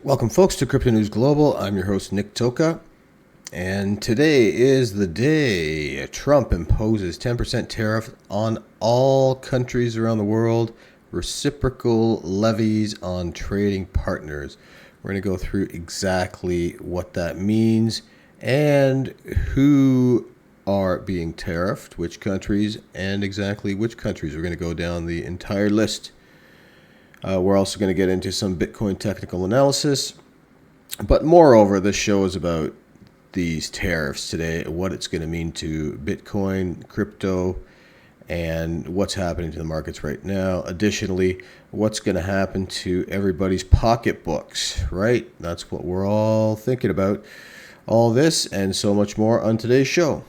Welcome, folks, to Crypto News Global. I'm your host, Nick Toka, and today is the day Trump imposes 10% tariff on all countries around the world, reciprocal levies on trading partners. We're going to go through exactly what that means and who are being tariffed, which countries, and exactly which countries. We're going to go down the entire list. We're also going to get into some Bitcoin technical analysis. But moreover, this show is about these tariffs today, what it's going to mean to Bitcoin, crypto, and what's happening to the markets right now. Additionally, what's going to happen to everybody's pocketbooks, right? That's what we're all thinking about. All this and so much more on today's show.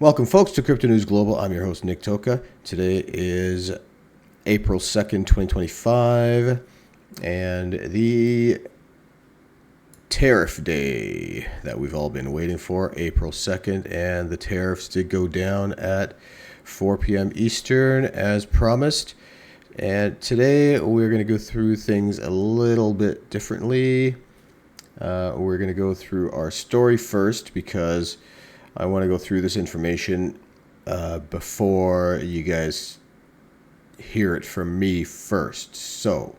Welcome, folks, to Crypto News Global. I'm your host, Nick Toka. Today is April 2nd, 2025, and the tariff day that we've all been waiting for, April 2nd, and the tariffs did go down at 4 p.m. Eastern as promised. And today we're going to go through things a little bit differently. We're going to go through our story first because I want to go through this information before you guys hear it from me first. So,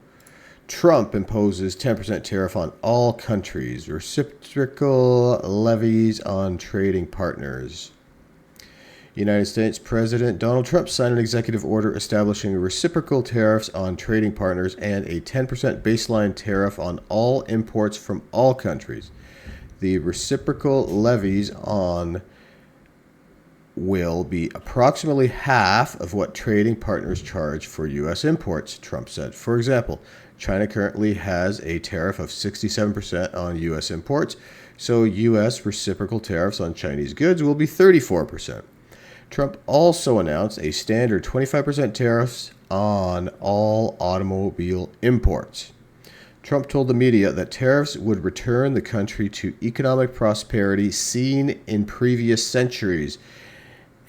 Trump imposes 10% tariff on all countries, reciprocal levies on trading partners. United States President Donald Trump signed an executive order establishing reciprocal tariffs on trading partners and a 10% baseline tariff on all imports from all countries. The reciprocal levies on will be approximately half of what trading partners charge for U.S. imports, Trump said. For example, China currently has a tariff of 67% on U.S. imports, so U.S. reciprocal tariffs on Chinese goods will be 34%. Trump also announced a standard 25% tariffs on all automobile imports. Trump told the media that tariffs would return the country to economic prosperity seen in previous centuries.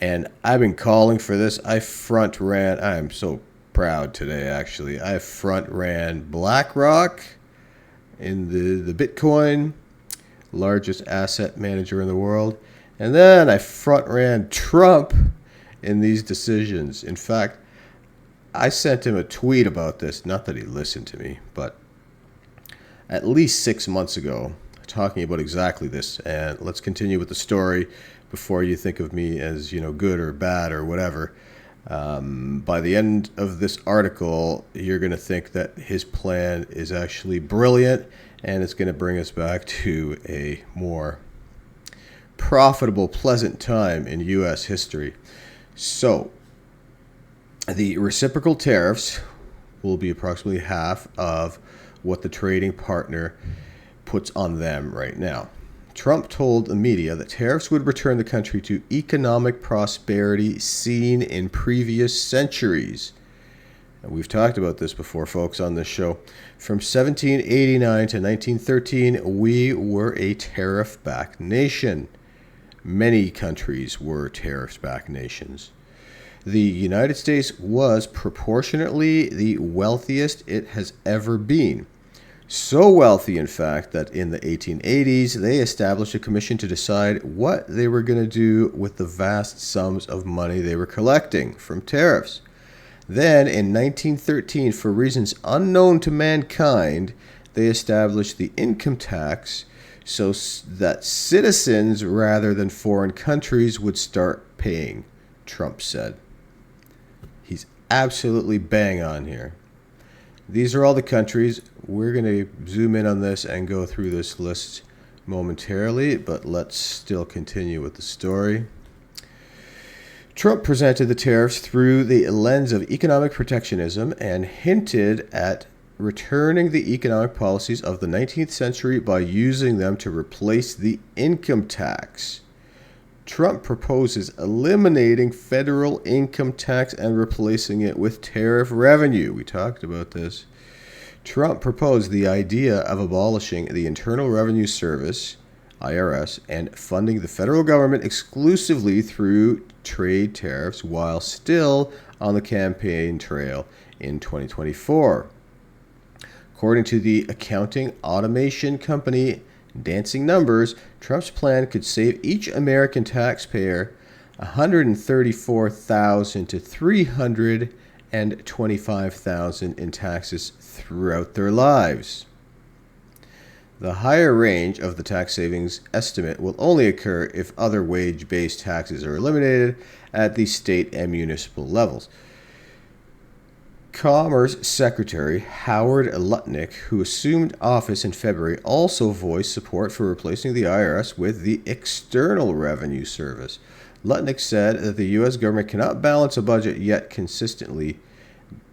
And I've been calling for this. I am so proud today, actually. I front ran BlackRock in the Bitcoin, largest asset manager in the world. And then I front ran Trump in these decisions. In fact, I sent him a tweet about this. Not that he listened to me, but at least 6 months ago, talking about exactly this. And let's continue with the story before you think of me as, good or bad or whatever. By the end of this article, you're going to think that his plan is actually brilliant, and it's going to bring us back to a more profitable, pleasant time in U.S. history. So, the reciprocal tariffs will be approximately half of what the trading partner puts on them right now. Trump told the media that tariffs would return the country to economic prosperity seen in previous centuries. And we've talked about this before, folks, on this show. From 1789 to 1913, we were a tariff-backed nation. Many countries were tariff-backed nations. The United States was proportionately the wealthiest it has ever been. So wealthy, in fact, that in the 1880s, they established a commission to decide what they were going to do with the vast sums of money they were collecting from tariffs. Then, in 1913, for reasons unknown to mankind, they established the income tax so that citizens, rather than foreign countries, would start paying, Trump said. He's absolutely bang on here. These are all the countries. We're going to zoom in on this and go through this list momentarily, but let's still continue with the story. Trump presented the tariffs through the lens of economic protectionism and hinted at returning the economic policies of the 19th century by using them to replace the income tax. Trump proposes eliminating federal income tax and replacing it with tariff revenue. We talked about this. Trump proposed the idea of abolishing the Internal Revenue Service, IRS, and funding the federal government exclusively through trade tariffs while still on the campaign trail in 2024. According to the accounting automation company Dancing Numbers, Trump's plan could save each American taxpayer $134,000 to $325,000 in taxes throughout their lives. The higher range of the tax savings estimate will only occur if other wage-based taxes are eliminated at the state and municipal levels. Commerce Secretary Howard Lutnick, who assumed office in February, also voiced support for replacing the IRS with the External Revenue Service. Lutnick said that the U.S. government cannot balance a budget yet consistently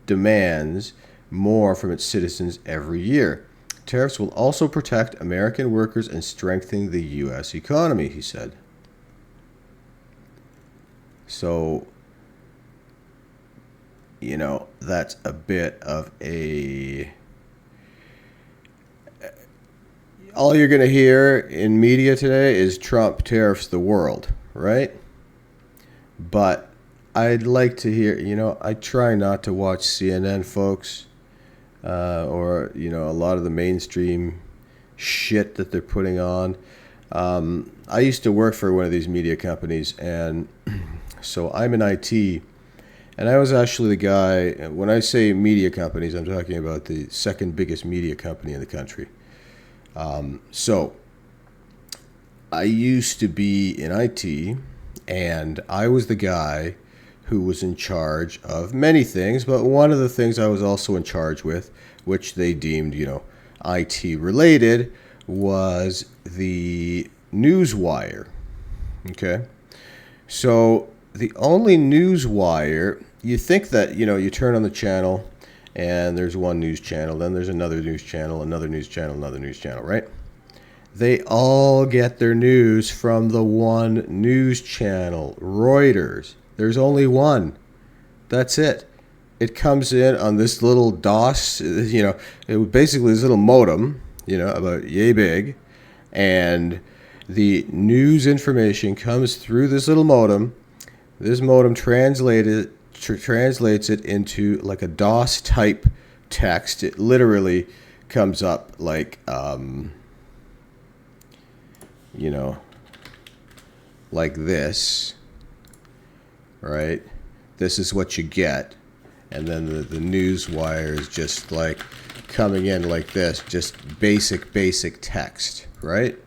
demands more from its citizens every year. Tariffs will also protect American workers and strengthen the U.S. economy, he said. So, that's a bit of a... All you're going to hear in media today is Trump tariffs the world, right? But I'd like to hear, I try not to watch CNN, folks, or, a lot of the mainstream shit that they're putting on. I used to work for one of these media companies, and so I'm in IT. And I was actually the guy, when I say media companies, I'm talking about the second biggest media company in the country. So I used to be in IT, and I was the guy who was in charge of many things, but one of the things I was also in charge with, which they deemed, IT related, was the newswire. Okay? So the only newswire, you think that, you turn on the channel and there's one news channel, then there's another news channel, another news channel, another news channel, right? They all get their news from the one news channel, Reuters. There's only one. That's it. It comes in on this little DOS, it basically this little modem, about yay big, and the news information comes through this little modem. This modem translates it into like a DOS type text. It literally comes up like, like this, right? This is what you get. And then the news wire is just like coming in like this, just basic text, right?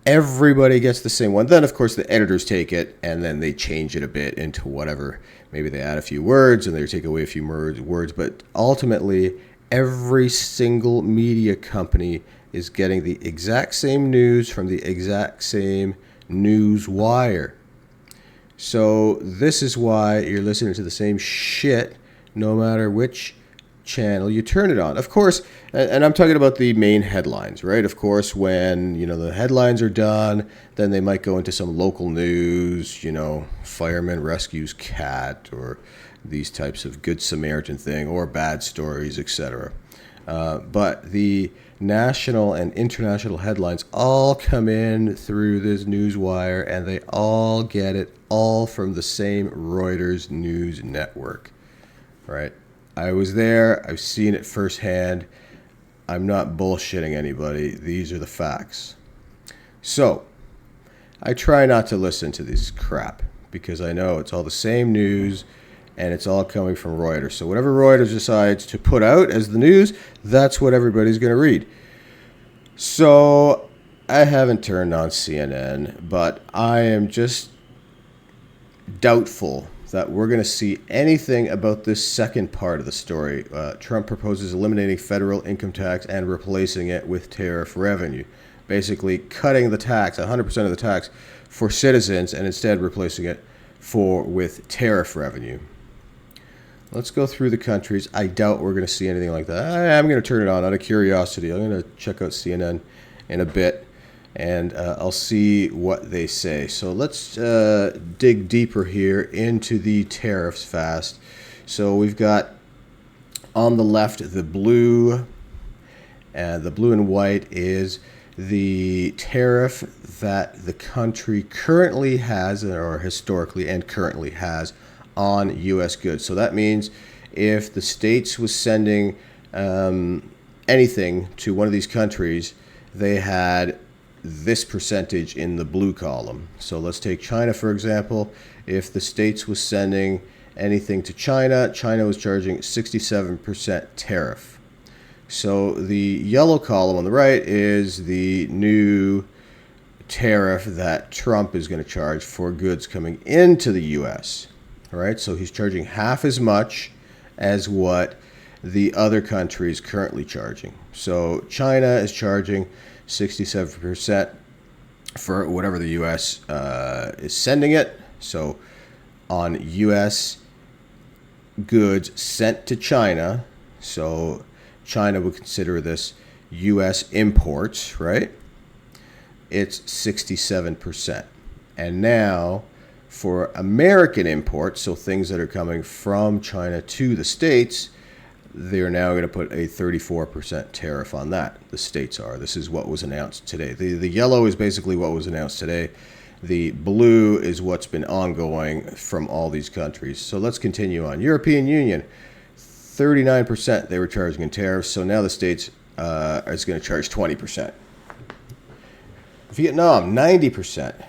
Everybody gets the same one. Then, of course, the editors take it and then they change it a bit into whatever. Maybe they add a few words and they take away a few words. But ultimately, every single media company is getting the exact same news from the exact same news wire. So this is why you're listening to the same shit no matter which channel you turn it on. Of course, and I'm talking about the main headlines, right? Of course, when, the headlines are done, then they might go into some local news, fireman rescues cat, or these types of Good Samaritan thing, or bad stories, etc. But the national and international headlines all come in through this news wire, and they all get it all from the same Reuters news network, right? I was there. I've seen it firsthand. I'm not bullshitting anybody. These are the facts. So I try not to listen to this crap because I know it's all the same news and it's all coming from Reuters. So whatever Reuters decides to put out as the news, that's what everybody's going to read. So I haven't turned on CNN, but I am just doubtful that we're going to see anything about this second part of the story. Trump proposes eliminating federal income tax and replacing it with tariff revenue. Basically cutting the tax, 100% of the tax, for citizens and instead replacing it with tariff revenue. Let's go through the countries. I doubt we're going to see anything like that. I'm going to turn it on out of curiosity. I'm going to check out CNN in a bit, and I'll see what they say. So let's dig deeper here into the tariffs fast. So we've got on the left the blue, and the blue and white is the tariff that the country currently has, or historically and currently has, on U.S. goods. So that means if the States was sending anything to one of these countries, they had this percentage in the blue column. So let's take China, for example. If the States was sending anything to China, China was charging 67% tariff. So the yellow column on the right is the new tariff that Trump is going to charge for goods coming into the U.S. All right, so he's charging half as much as what the other country is currently charging. So China is charging 67% for whatever the U.S. Is sending it. So on U.S. goods sent to China, so China would consider this U.S. imports, right? It's 67%. And now for American imports, so things that are coming from China to the States, they're now going to put a 34% tariff on that. The States are. This is what was announced today. The yellow is basically what was announced today. The blue is what's been ongoing from all these countries. So let's continue on. European Union, 39% they were charging in tariffs. So now the States is going to charge 20%. Vietnam, 90%.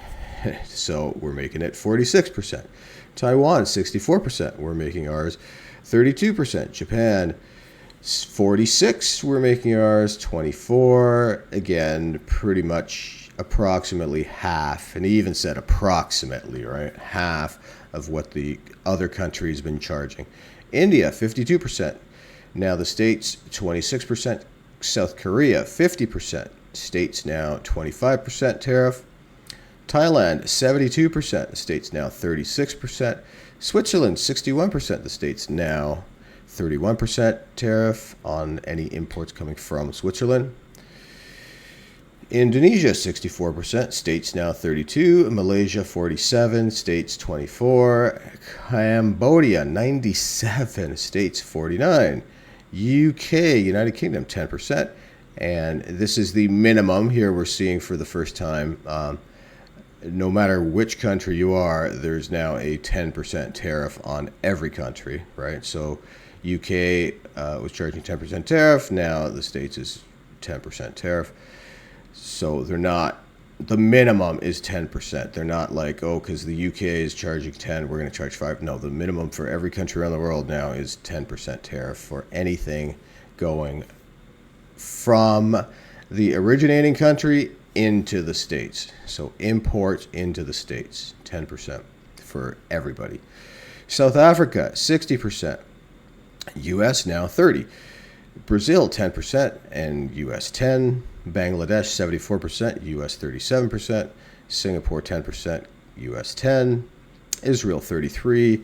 So we're making it 46%. Taiwan, 64%. We're making ours 32%. Japan, 46%. We're making ours 24%. Again, pretty much approximately half. And he even said approximately, right? Half of what the other country's been charging. India, 52%. Now the States, 26%. South Korea, 50%. States now 25% tariff. Thailand, 72%. The States now 36%. Switzerland, 61%. The States now 31% tariff on any imports coming from Switzerland. Indonesia, 64%. States now 32%. Malaysia, 47%. States 24%. Cambodia, 97%. States 49%. UK, United Kingdom, 10%. And this is the minimum here we're seeing for the first time. No matter which country you are, there's now a 10% tariff on every country, right? So UK was charging 10% tariff. Now the States is 10% tariff. So they're not, the minimum is 10%. They're not like, oh, because the UK is charging 10, we're going to charge 5. No, the minimum for every country around the world now is 10% tariff for anything going from the originating country into the States. So imports into the States, 10% for everybody. South Africa, 60%. US now 30%. Brazil, 10%, and US 10%. Bangladesh, 74%, US 37%. Singapore, 10%, US 10%. Israel, 33%,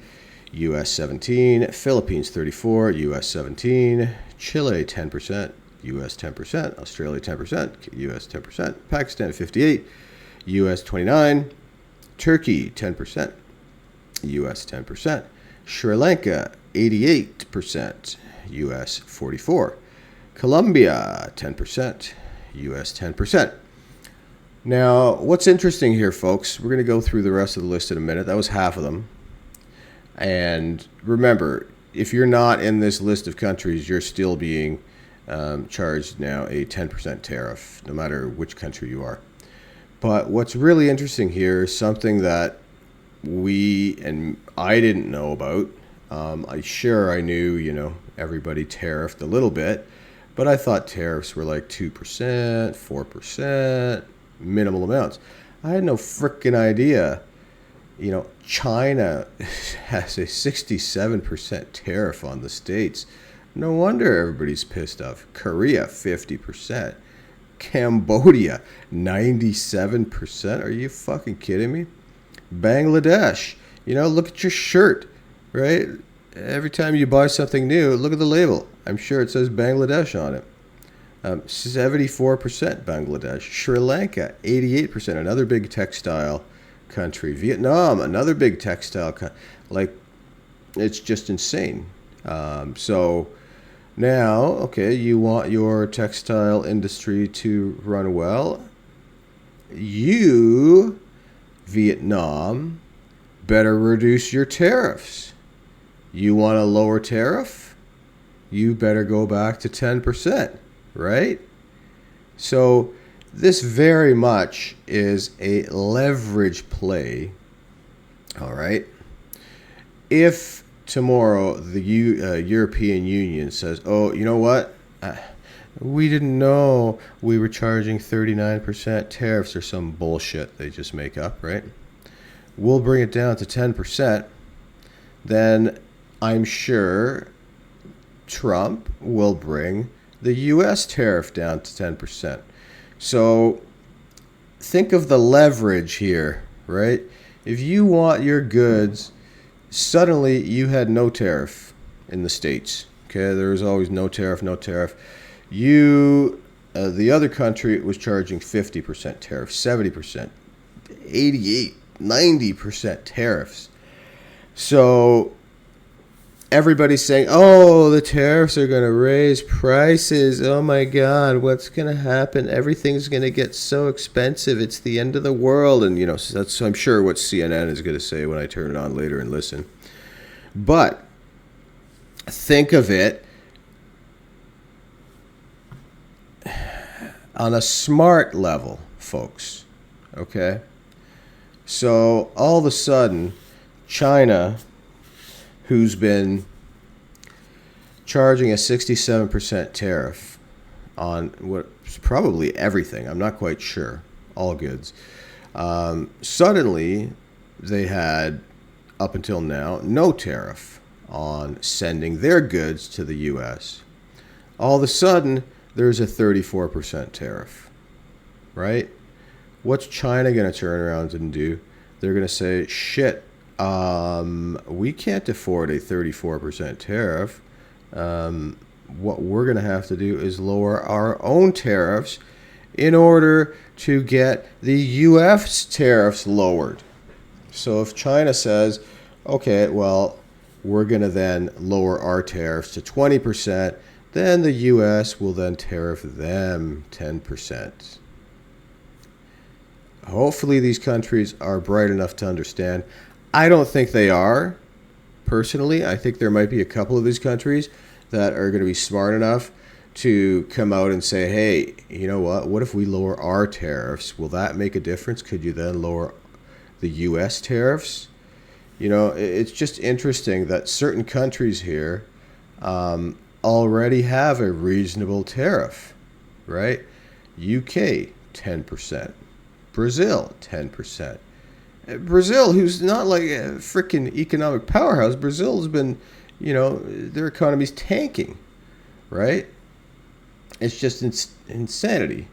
US 17%. Philippines, 34%, US 17%. Chile, 10%. US 10%, Australia 10%, US 10%, Pakistan 58%, US 29%, Turkey 10%, US 10%, Sri Lanka 88%, US 44%, Colombia 10%, US 10%. Now, what's interesting here, folks, we're going to go through the rest of the list in a minute. That was half of them. And remember, if you're not in this list of countries, you're still being charged now a 10% tariff, no matter which country you are. But what's really interesting here is something that we and I didn't know about. I knew, everybody tariffed a little bit, but I thought tariffs were like 2%, 4%, minimal amounts. I had no freaking idea. China has a 67% tariff on the States. No wonder everybody's pissed off. Korea, 50%. Cambodia, 97%. Are you fucking kidding me? Bangladesh, look at your shirt, right? every time you buy something new, look at the label. I'm sure it says Bangladesh on it. 74% Bangladesh. Sri Lanka, 88%. Another big textile country. Vietnam, another big textile country. Like, it's just insane. So now, okay, you want your textile industry to run well. You, Vietnam, better reduce your tariffs. You want a lower tariff? You better go back to 10%, right? So this very much is a leverage play, all right? If tomorrow the European Union says, oh, you know what? We didn't know we were charging 39% tariffs or some bullshit they just make up, right? We'll bring it down to 10%. Then I'm sure Trump will bring the U.S. tariff down to 10%. So think of the leverage here, right? If you want your goods, suddenly you had no tariff in the States. Okay, there was always no tariff, no tariff. The other country was charging 50% tariff, 70%, 88, 90% tariffs. So everybody's saying, oh, the tariffs are going to raise prices. Oh my God, what's going to happen? Everything's going to get so expensive. It's the end of the world. And, you know, that's, I'm sure, what CNN is going to say when I turn it on later and listen. But think of it on a smart level, folks. Okay? So all of a sudden, China, who's been charging a 67% tariff on what's probably everything, I'm not quite sure, all goods, suddenly they had, up until now, no tariff on sending their goods to the U.S. All of a sudden, there's a 34% tariff, right? What's China going to turn around and do? They're going to say, shit, we can't afford a 34% tariff. What we're going to have to do is lower our own tariffs in order to get the U.S. tariffs lowered. So if China says, okay, well, we're going to then lower our tariffs to 20%, then the U.S. will then tariff them 10%. Hopefully these countries are bright enough to understand. I don't think they are, personally. I think there might be a couple of these countries that are going to be smart enough to come out and say, hey, you know what if we lower our tariffs? Will that make a difference? Could you then lower the U.S. tariffs? You know, it's just interesting that certain countries here already have a reasonable tariff, right? UK, 10%. Brazil, 10%. Brazil, who's not like a freaking economic powerhouse, Brazil's been, you know, their economy's tanking, right? It's just insanity.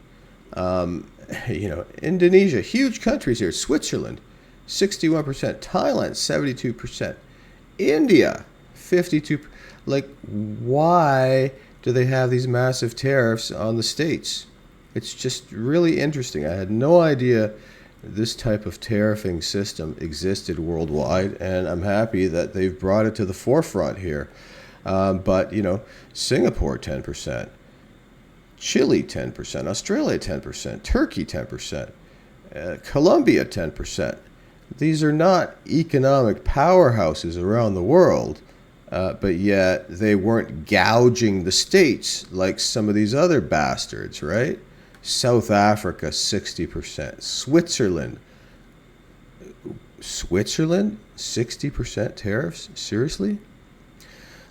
You know, Indonesia, huge countries here. Switzerland, 61%. Thailand, 72%. India, 52%. Like, why do they have these massive tariffs on the states? It's just really interesting. I had no idea this type of tariffing system existed worldwide, and I'm happy that they've brought it to the forefront here. But, you know, Singapore, 10%. Chile, 10%. Australia, 10%. Turkey, 10%. Colombia, 10%. These are not economic powerhouses around the world. But yet they weren't gouging the states like some of these other bastards, right? South Africa, 60%. Switzerland, 60% tariffs? Seriously?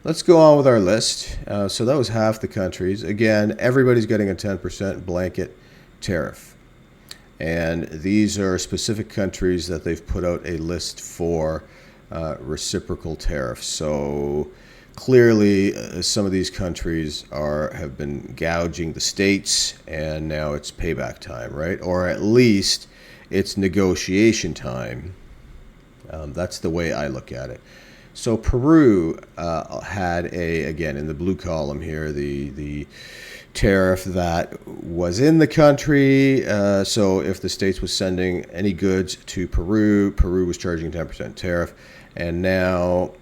Let's go on with our list. So that was half the countries. Again, everybody's getting a 10% blanket tariff. And these are specific countries that they've put out a list for reciprocal tariffs. So clearly some of these countries have been gouging the states, and now it's payback time, right? Or at least it's negotiation time. That's the way I look at it. So Peru had again, in the blue column here, the tariff that was in the country. So if the states was sending any goods to Peru, Peru was charging a 10% tariff. And now,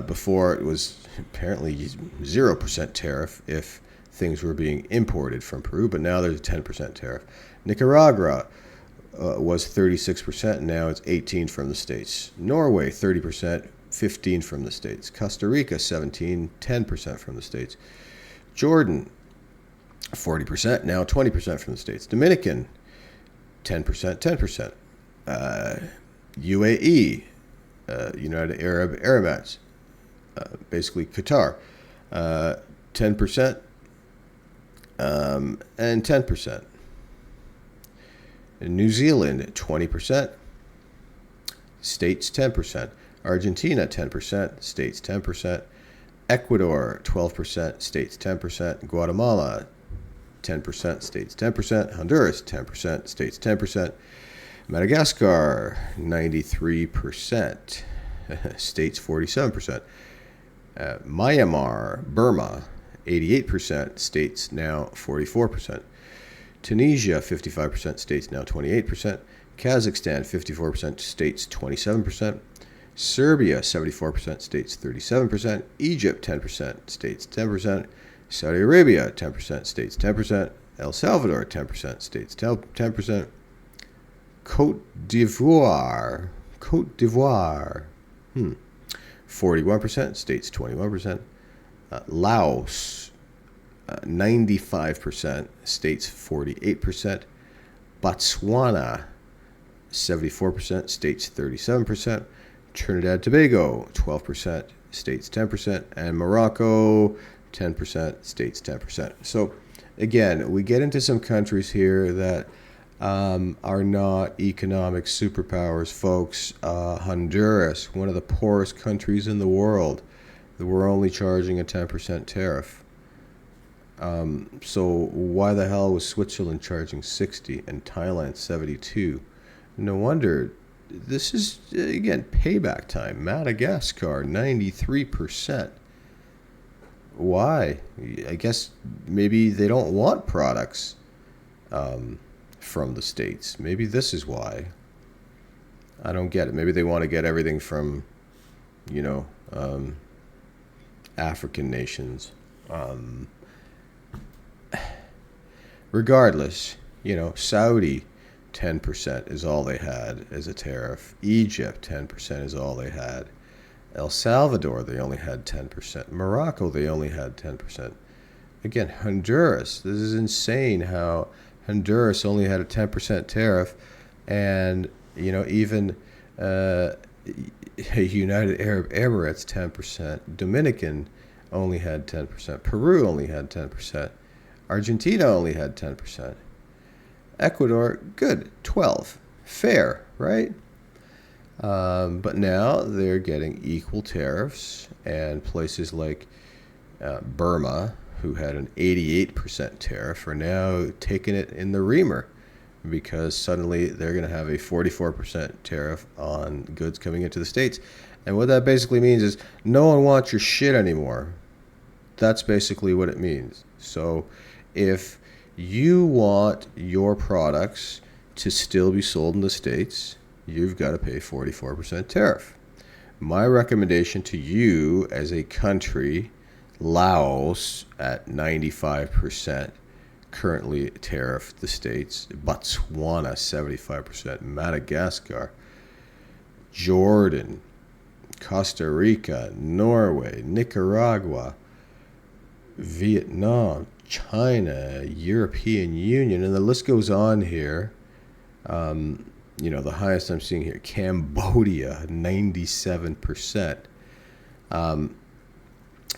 before it was apparently 0% tariff if things were being imported from Peru, but now there's a 10% tariff. Nicaragua was 36%, and now it's 18% from the states. Norway, 30%, 15% from the states. Costa Rica, 17%, 10% from the states. Jordan, 40%, now 20% from the states. Dominican, 10%, 10%. UAE, United Arab Emirates, basically Qatar, 10%, and 10%. In New Zealand, 20%, states 10%. Argentina, 10%, states 10%. Ecuador, 12%, states 10%. Guatemala, 10%, states 10%. Honduras, 10%, states 10%. Madagascar, 93%, states 47%. Myanmar, Burma, 88%, states now 44%. Tunisia, 55%, states now 28%. Kazakhstan, 54%, states 27%. Serbia, 74%, states 37%. Egypt, 10%, states 10%. Saudi Arabia, 10%, states 10%. El Salvador, 10%, states 10%. Côte d'Ivoire, 41%, states 21%. Laos, 95%, states 48%. Botswana, 74%, states 37%. Trinidad and Tobago, 12%, states 10%. And Morocco, 10%, states 10%. So again, we get into some countries here that are not economic superpowers, folks. Honduras, one of the poorest countries in the world, we're only charging a 10% tariff. So why the hell was Switzerland charging 60 and Thailand 72? No wonder. This is, again, payback time. Madagascar, 93%. Why? I guess maybe they don't want products from the States. Maybe this is why. I don't get it. Maybe they want to get everything from, African nations. Regardless, Saudi, 10% is all they had as a tariff. Egypt, 10% is all they had. El Salvador, they only had 10%. Morocco, they only had 10%. Again, Honduras, this is insane how Honduras only had a 10% tariff, and even United Arab Emirates 10%, Dominican only had 10%, Peru only had 10%, Argentina only had 10%, Ecuador, good, 12, fair, right? But now they're getting equal tariffs, and places like Burma, who had an 88% tariff, are now taking it in the reamer, because suddenly they're going to have a 44% tariff on goods coming into the States. And what that basically means is no one wants your shit anymore. That's basically what it means. So if you want your products to still be sold in the States, you've got to pay 44% tariff. My recommendation to you as a country, Laos at 95%, currently tariffed the States. Botswana, 75%. Madagascar, Jordan, Costa Rica, Norway, Nicaragua, Vietnam, China, European Union, and the list goes on here. The highest I'm seeing here, Cambodia, 97%.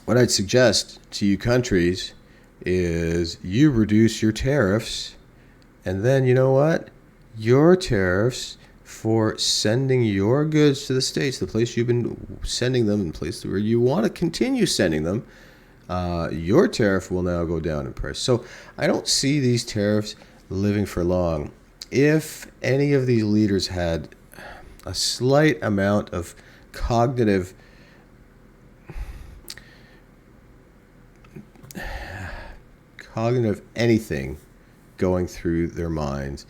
What I'd suggest to you countries is you reduce your tariffs, and then you know what? Your tariffs for sending your goods to the States, the place you've been sending them and the place where you want to continue sending them, your tariff will now go down in price. So I don't see these tariffs living for long. If any of these leaders had a slight amount of cognitive cognitive anything going through their minds,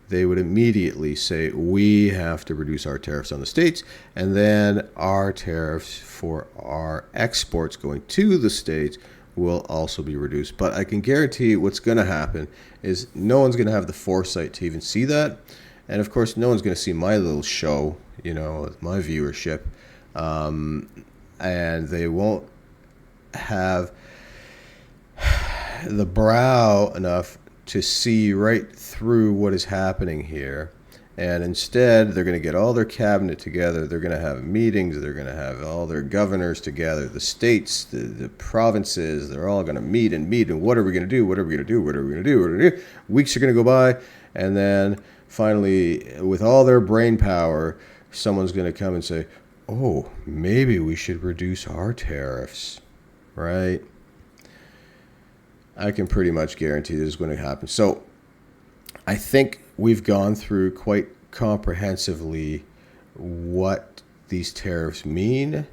they would immediately say, we have to reduce our tariffs on the states, and then our tariffs for our exports going to the states will also be reduced. But I can guarantee what's going to happen is no one's going to have the foresight to even see that. And of course, no one's going to see my little show, my viewership. And they won't have the brow enough to see right through what is happening here. And instead, they're going to get all their cabinet together. They're going to have meetings. They're going to have all their governors together, the states, the provinces. They're all going to meet. And what are we going to do? What are we going to do? What are we going to do? What are we going to do? Weeks are going to go by. And then finally, with all their brain power, someone's going to come and say, oh, maybe we should reduce our tariffs, right? I can pretty much guarantee this is going to happen. So I think we've gone through quite comprehensively what these tariffs mean.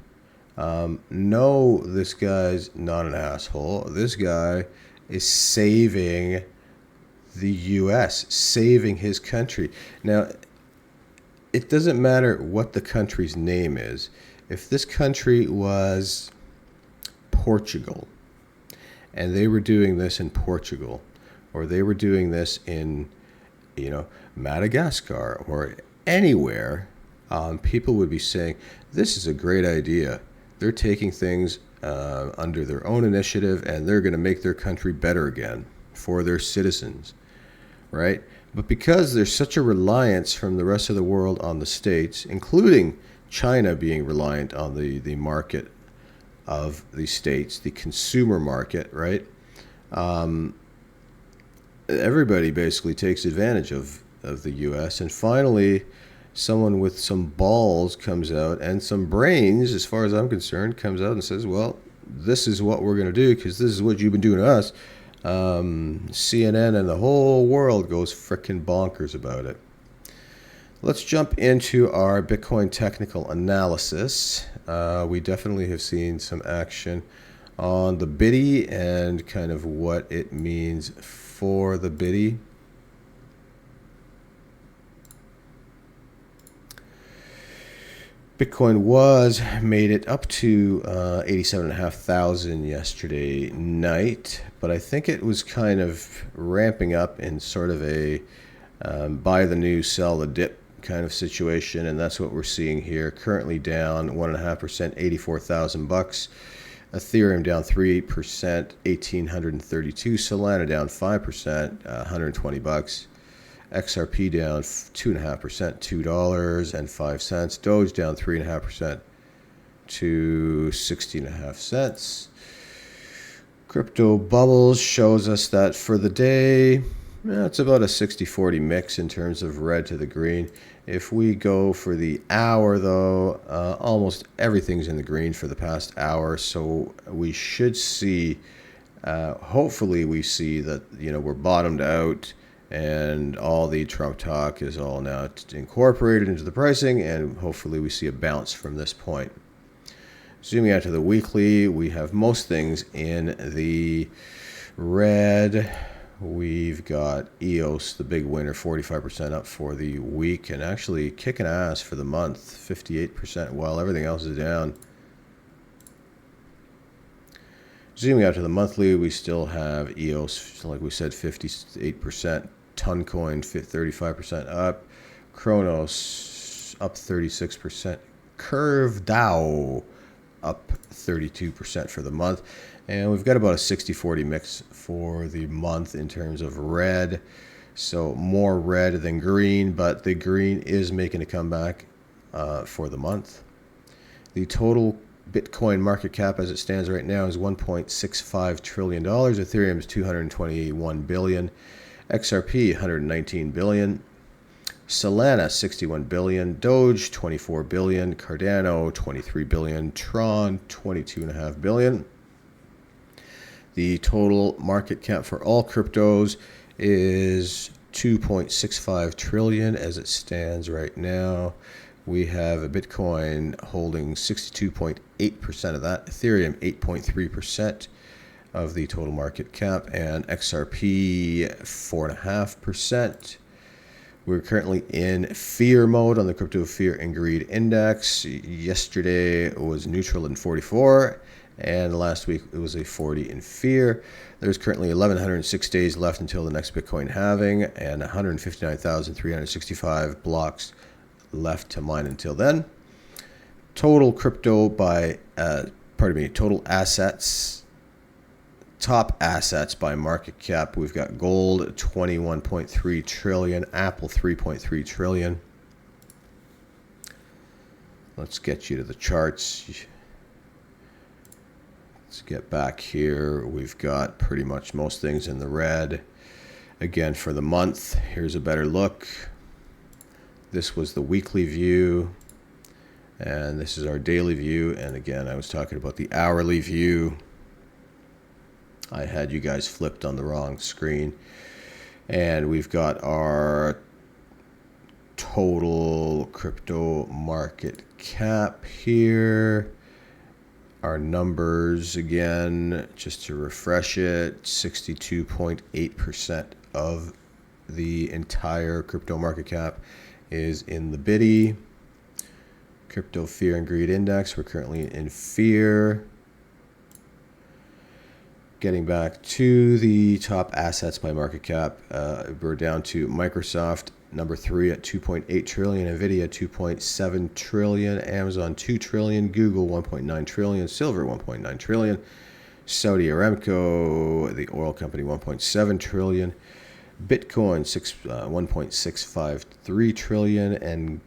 No, this guy's not an asshole. This guy is saving the U.S., saving his country. Now, it doesn't matter what the country's name is. If this country was Portugal, and they were doing this in Portugal, or they were doing this in, Madagascar or anywhere, people would be saying, this is a great idea. They're taking things under their own initiative, and they're going to make their country better again for their citizens, right? But because there's such a reliance from the rest of the world on the states, including China being reliant on the market of the states, the consumer market, right? Everybody basically takes advantage of the U.S. And finally, someone with some balls comes out, and some brains, as far as I'm concerned, comes out and says, well, this is what we're going to do because this is what you've been doing to us. CNN and the whole world goes frickin' bonkers about it. Let's jump into our Bitcoin technical analysis. We definitely have seen some action on the biddy and kind of what it means for the biddy. Bitcoin made it up to 87,500 yesterday night, but I think it was kind of ramping up in sort of a buy the news, sell the dip kind of situation, and that's what we're seeing here. Currently down 1.5%, 84,000 bucks. Ethereum down 3%, 1,832. Solana down 5%, 120 bucks. XRP down 2.5%, $2.05. Doge down 3.5% to 60.5 cents. Crypto Bubbles shows us that for the day, it's about a 60-40 mix in terms of red to the green. If we go for the hour, though, almost everything's in the green for the past hour. So we should see, hopefully we see that, we're bottomed out and all the Trump talk is all now incorporated into the pricing, and hopefully we see a bounce from this point. Zooming out to the weekly, we have most things in the red. We've got EOS, the big winner, 45% up for the week, and actually kicking ass for the month, 58%, while everything else is down. Zooming out to the monthly, we still have EOS, like we said, 58%. Toncoin, 35% up. Chronos, up 36%. Curve DAO, up 32% for the month. And we've got about a 60-40 mix for the month in terms of red. So more red than green, but the green is making a comeback for the month. The total Bitcoin market cap as it stands right now is $1.65 trillion. Ethereum is $221 billion. XRP, $119 billion. Solana, $61 billion. Doge, $24 billion. Cardano, $23 billion. Tron, $22.5 billion. The total market cap for all cryptos is $2.65 trillion as it stands right now. We have a Bitcoin holding 62.8% of that. Ethereum, 8.3%. of the total market cap, and XRP 4.5%. We're currently in fear mode on the Crypto Fear and Greed Index. Yesterday it was neutral in 44, and last week it was a 40 in fear. There's currently 1,106 days left until the next Bitcoin halving, and 159,365 blocks left to mine until then. Total crypto total assets, top assets by market cap. We've got gold, 21.3 trillion, Apple, 3.3 trillion. Let's get you to the charts. Let's get back here. We've got pretty much most things in the red. Again, for the month, here's a better look. This was the weekly view, and this is our daily view. And again, I was talking about the hourly view. I had you guys flipped on the wrong screen. And we've got our total crypto market cap here. Our numbers, again, just to refresh it, 62.8% of the entire crypto market cap is in the biddy. Crypto Fear and Greed Index, we're currently in fear. Getting back to the top assets by market cap, we're down to Microsoft, number 3 at 2.8 trillion, Nvidia 2.7 trillion, Amazon 2 trillion, Google 1.9 trillion, silver 1.9 trillion, Saudi Aramco, the oil company, 1.7 trillion, Bitcoin 1.653 trillion, and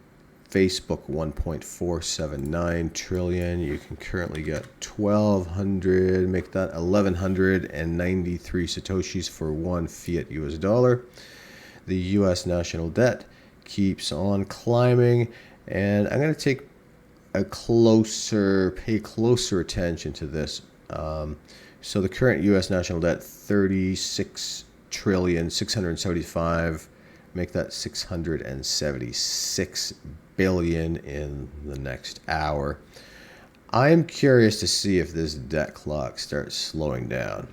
Facebook 1.479 trillion. You can currently get 1,200, make that 1,193 satoshis for one fiat US dollar. The US national debt keeps on climbing, and I'm going to pay closer attention to this. So the current US national debt, 36 trillion 675, make that 676 billion in the next hour. I'm curious to see if this debt clock starts slowing down.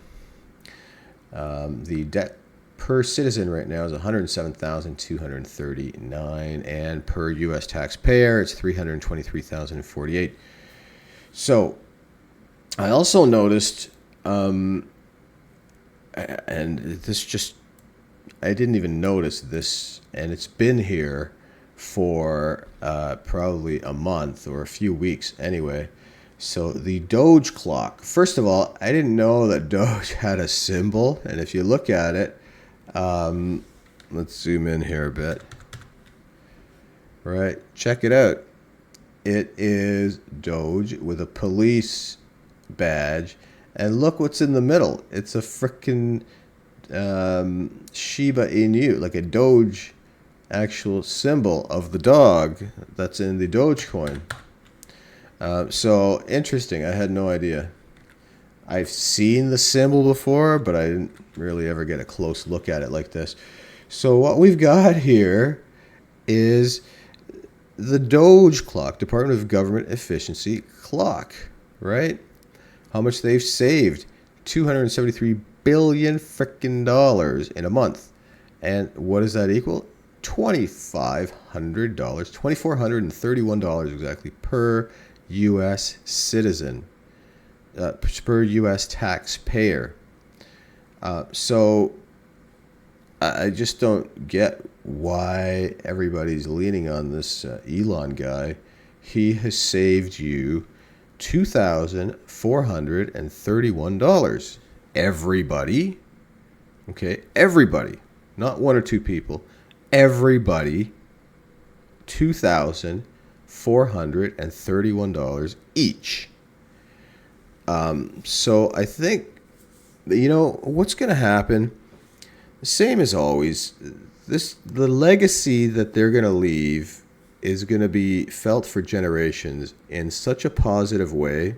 The debt per citizen right now is 107,239, and per U.S. taxpayer, it's 323,048. So I also noticed, and this just, I didn't even notice this, and it's been here for probably a month or a few weeks anyway. So the Doge clock. First of all, I didn't know that Doge had a symbol, and if you look at it, let's zoom in here a bit. Right, check it out. It is Doge with a police badge, and look what's in the middle. It's a frickin' Shiba Inu, like a Doge actual symbol of the dog that's in the Dogecoin. So interesting. I had no idea. I've seen the symbol before, but I didn't really ever get a close look at it like this. So what we've got here is the Doge clock, Department of Government Efficiency clock, right? How much they've saved? $273 billion frickin' dollars in a month. And what does that equal? $2,500, $2,431 exactly per U.S. citizen, per U.S. taxpayer. So I just don't get why everybody's leaning on this Elon guy. He has saved you $2,431. Everybody, okay, everybody, not one or two people, everybody, $2,431 each. So I think, what's going to happen, same as always, the legacy that they're going to leave is going to be felt for generations in such a positive way.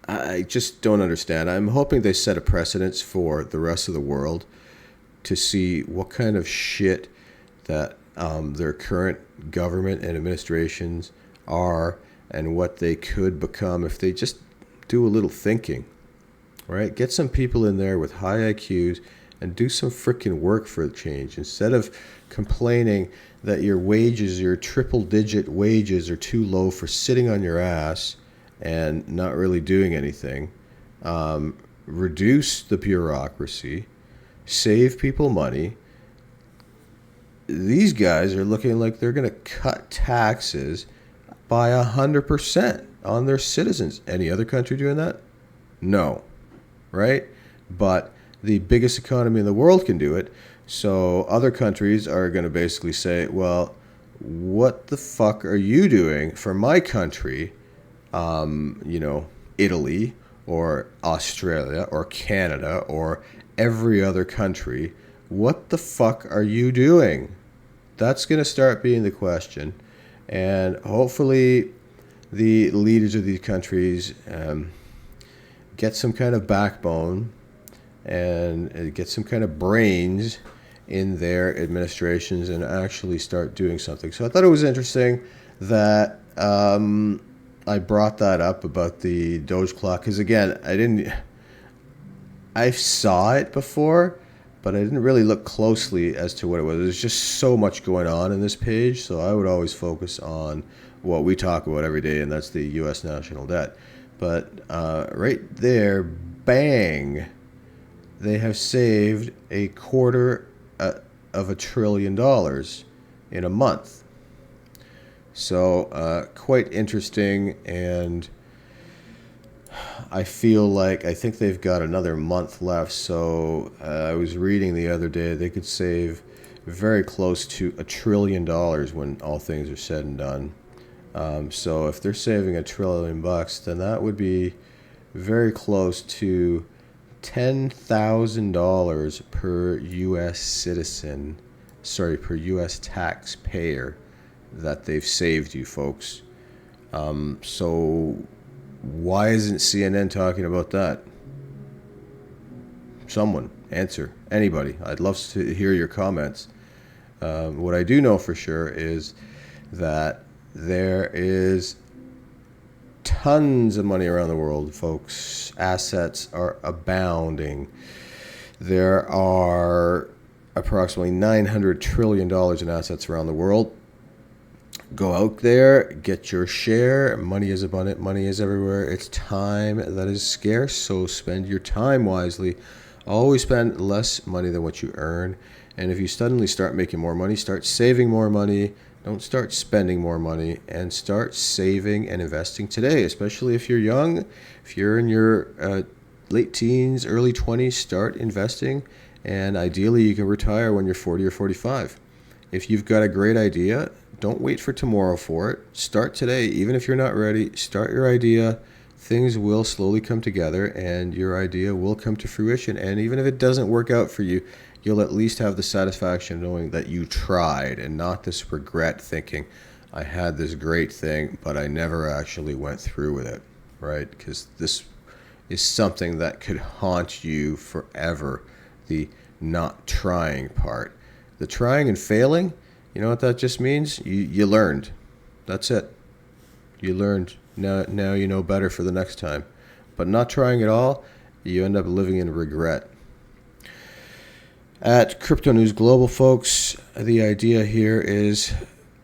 I just don't understand. I'm hoping they set a precedence for the rest of the world to see what kind of shit that their current government and administrations are, and what they could become if they just do a little thinking, right? Get some people in there with high IQs and do some freaking work for a change. Instead of complaining that your wages, your triple-digit wages, are too low for sitting on your ass and not really doing anything, reduce the bureaucracy, save people money. These guys are looking like they're going to cut taxes by 100% on their citizens. Any other country doing that? No, right? But the biggest economy in the world can do it. So other countries are going to basically say, well, what the fuck are you doing for my country? Italy or Australia or Canada or every other country. What the fuck are you doing? That's going to start being the question. And hopefully the leaders of these countries get some kind of backbone and get some kind of brains in their administrations and actually start doing something. So I thought it was interesting that I brought that up about the Doge clock, because again, I saw it before, but I didn't really look closely as to what it was. There's just so much going on in this page, so I would always focus on what we talk about every day, and that's the U.S. national debt. But right there, bang, they have saved $250 billion in a month. So quite interesting, and I think they've got another month left. So I was reading the other day they could save very close to $1 trillion when all things are said and done. So if they're saving $1 trillion, then that would be very close to $10,000 per U.S. citizen, per U.S. taxpayer that they've saved you, folks. So why isn't CNN talking about that? Someone answer. Anybody. I'd love to hear your comments. What I do know for sure is that there is tons of money around the world, folks. Assets are abounding. There are approximately $900 trillion in assets around the world. Go out there, get your share. Money is abundant. Money is everywhere. It's time that is scarce, so spend your time wisely. Always spend less money than what you earn. And if you suddenly start making more money, start saving more money. Don't start spending more money, and start saving and investing today, especially if you're young. If you're in your late teens, early 20s, start investing. And ideally, you can retire when you're 40 or 45. If you've got a great idea, don't wait for tomorrow for it. Start today. Even if you're not ready, start your idea. Things will slowly come together, and your idea will come to fruition. And even if it doesn't work out for you, you'll at least have the satisfaction knowing that you tried, and not this regret thinking, I had this great thing, but I never actually went through with it, right? Because this is something that could haunt you forever, the not trying part. The trying and failing, you know what that just means? You learned. That's it. You learned. Now you know better for the next time. But not trying at all, you end up living in regret. At CryptoNews Global, folks, the idea here is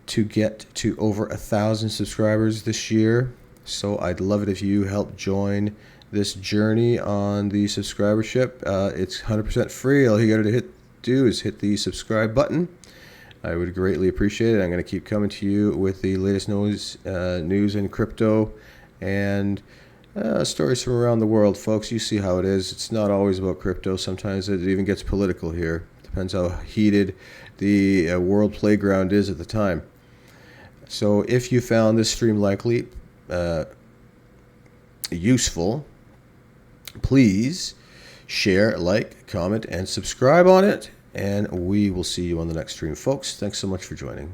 to get to over 1,000 subscribers this year. So I'd love it if you help join this journey on the subscribership. It's 100% free. All you got to do is hit the subscribe button. I would greatly appreciate it. I'm going to keep coming to you with the latest news in crypto and stories from around the world, folks. You see how it is. It's not always about crypto. Sometimes it even gets political here. Depends how heated the world playground is at the time. So if you found this stream likely useful, please share, like, comment, and subscribe on it. And we will see you on the next stream, folks. Thanks so much for joining.